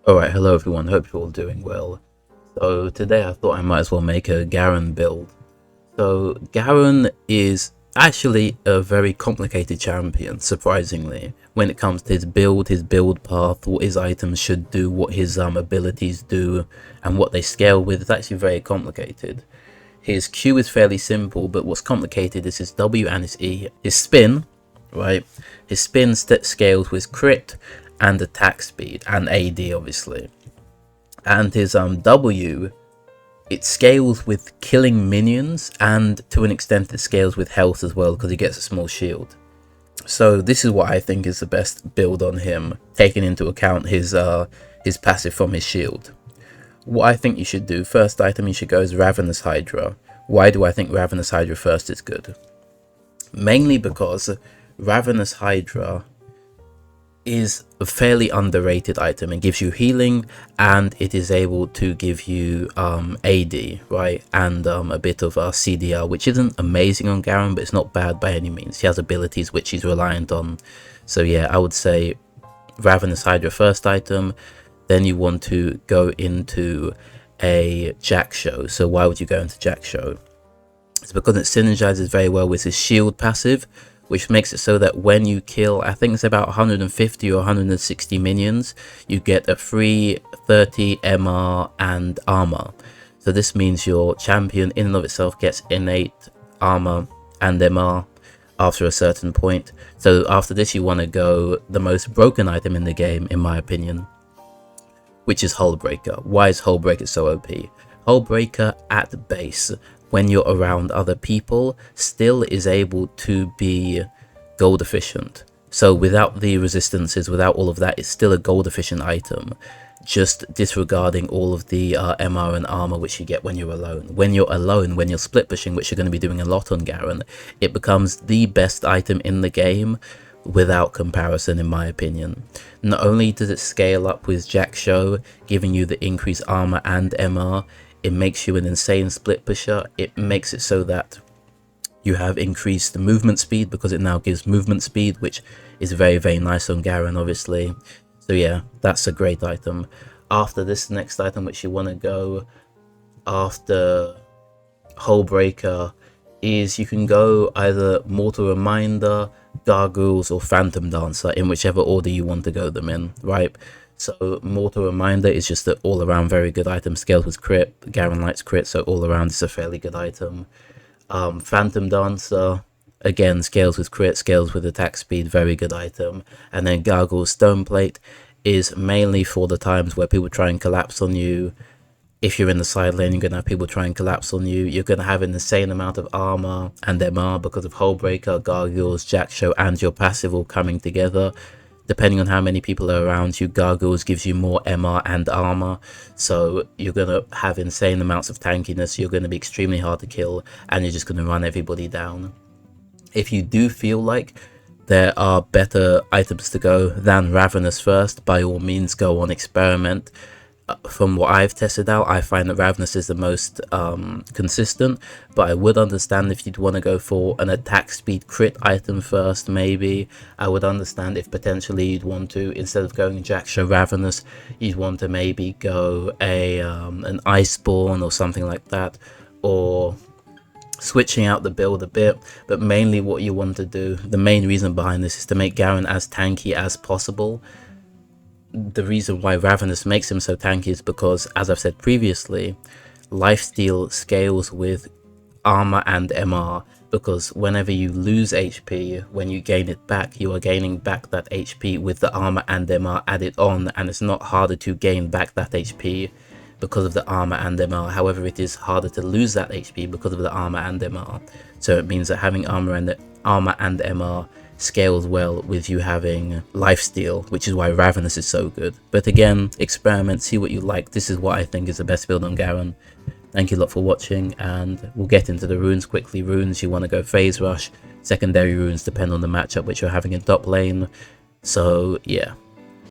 Alright, hello everyone, hope you're all doing well. So today I thought I might as well make a Garen build. So Garen is actually a very complicated champion, surprisingly. When it comes to his build path, what his items should do, what his abilities do, and what they scale with, it's actually very complicated. His Q is fairly simple, but what's complicated is his W and his E. His spin, right? His spin scales with crit and attack speed and AD obviously. And his W, it scales with killing minions, and to an extent it scales with health as well because he gets a small shield. So this is what I think is the best build on him, taking into account his passive from his shield. What I think you should do, first item you should go is Ravenous Hydra. Why do I think Ravenous Hydra first is good? Mainly because Ravenous Hydra is a fairly underrated item. It gives you healing and it is able to give you AD, right, and a bit of CDR, which isn't amazing on Garen, but it's not bad by any means. He has abilities which he's reliant on. So yeah, I would say Ravenous Hydra first item. Then you want to go into a Jack Show. So why would you go into Jack Show? It's because it synergizes very well with his shield passive, which makes it so that when you kill, I think it's about 150 or 160 minions, you get a free 30 MR and armor. So this means your champion in and of itself gets innate armor and MR after a certain point. So after this you want to go the most broken item in the game, in my opinion, which is Hullbreaker. Why is Hullbreaker so OP? Hullbreaker at base, when you're around other people, still is able to be gold efficient. So without the resistances, without all of that, it's still a gold efficient item, just disregarding all of the MR and armor which you get when you're alone. When you're split pushing, which you're going to be doing a lot on Garen, it becomes the best item in the game without comparison, in my opinion. Not only does it scale up with Jack Show, giving you the increased armor and MR, it makes you an insane split pusher. It makes it so that you have increased movement speed because it now gives movement speed, which is very, very nice on Garen, obviously. So yeah, that's a great item. After this next item, which you want to go after Hullbreaker, is you can go either Mortal Reminder, Gargoyles, or Phantom Dancer, in whichever order you want to go them in, right? So Mortal Reminder is just an all-around very good item, scales with crit, Garen likes crit, so all around it's a fairly good item. Phantom Dancer, again, scales with crit, scales with attack speed, very good item. And then Gargoyle's Stoneplate is mainly for the times where people try and collapse on you. If you're in the side lane, you're going to have people try and collapse on you. You're going to have an insane amount of armor and MR because of Hullbreaker, Gargoyles, Jack Show, and your passive all coming together. Depending on how many people are around you, Gargoyles gives you more MR and armor, so you're going to have insane amounts of tankiness, you're going to be extremely hard to kill, and you're just going to run everybody down. If you do feel like there are better items to go than Ravenous first, by all means go on experiment. From what I've tested out, I find that Ravenous is the most consistent, but I would understand if you'd want to go for an attack speed crit item first, maybe. I would understand if potentially you'd want to, instead of going Jack Show Ravenous, you'd want to maybe go an Iceborne or something like that, or switching out the build a bit. But mainly what you want to do, the main reason behind this, is to make Garen as tanky as possible. The reason why Ravenous makes him so tanky is because, as I've said previously, lifesteal scales with armor and MR, because whenever you lose HP, when you gain it back, you are gaining back that HP with the armor and MR added on, and it's not harder to gain back that HP because of the armor and MR. However, it is harder to lose that HP because of the armor and MR. So it means that having armor and MR scales well with you having lifesteal, which is why Ravenous is so good. But again, experiment, see what you like. This is what I think is the best build on Garen. Thank you a lot for watching, and we'll get into the runes quickly. Runes, you want to go phase rush. Secondary runes depend on the matchup which you're having in top lane. So yeah,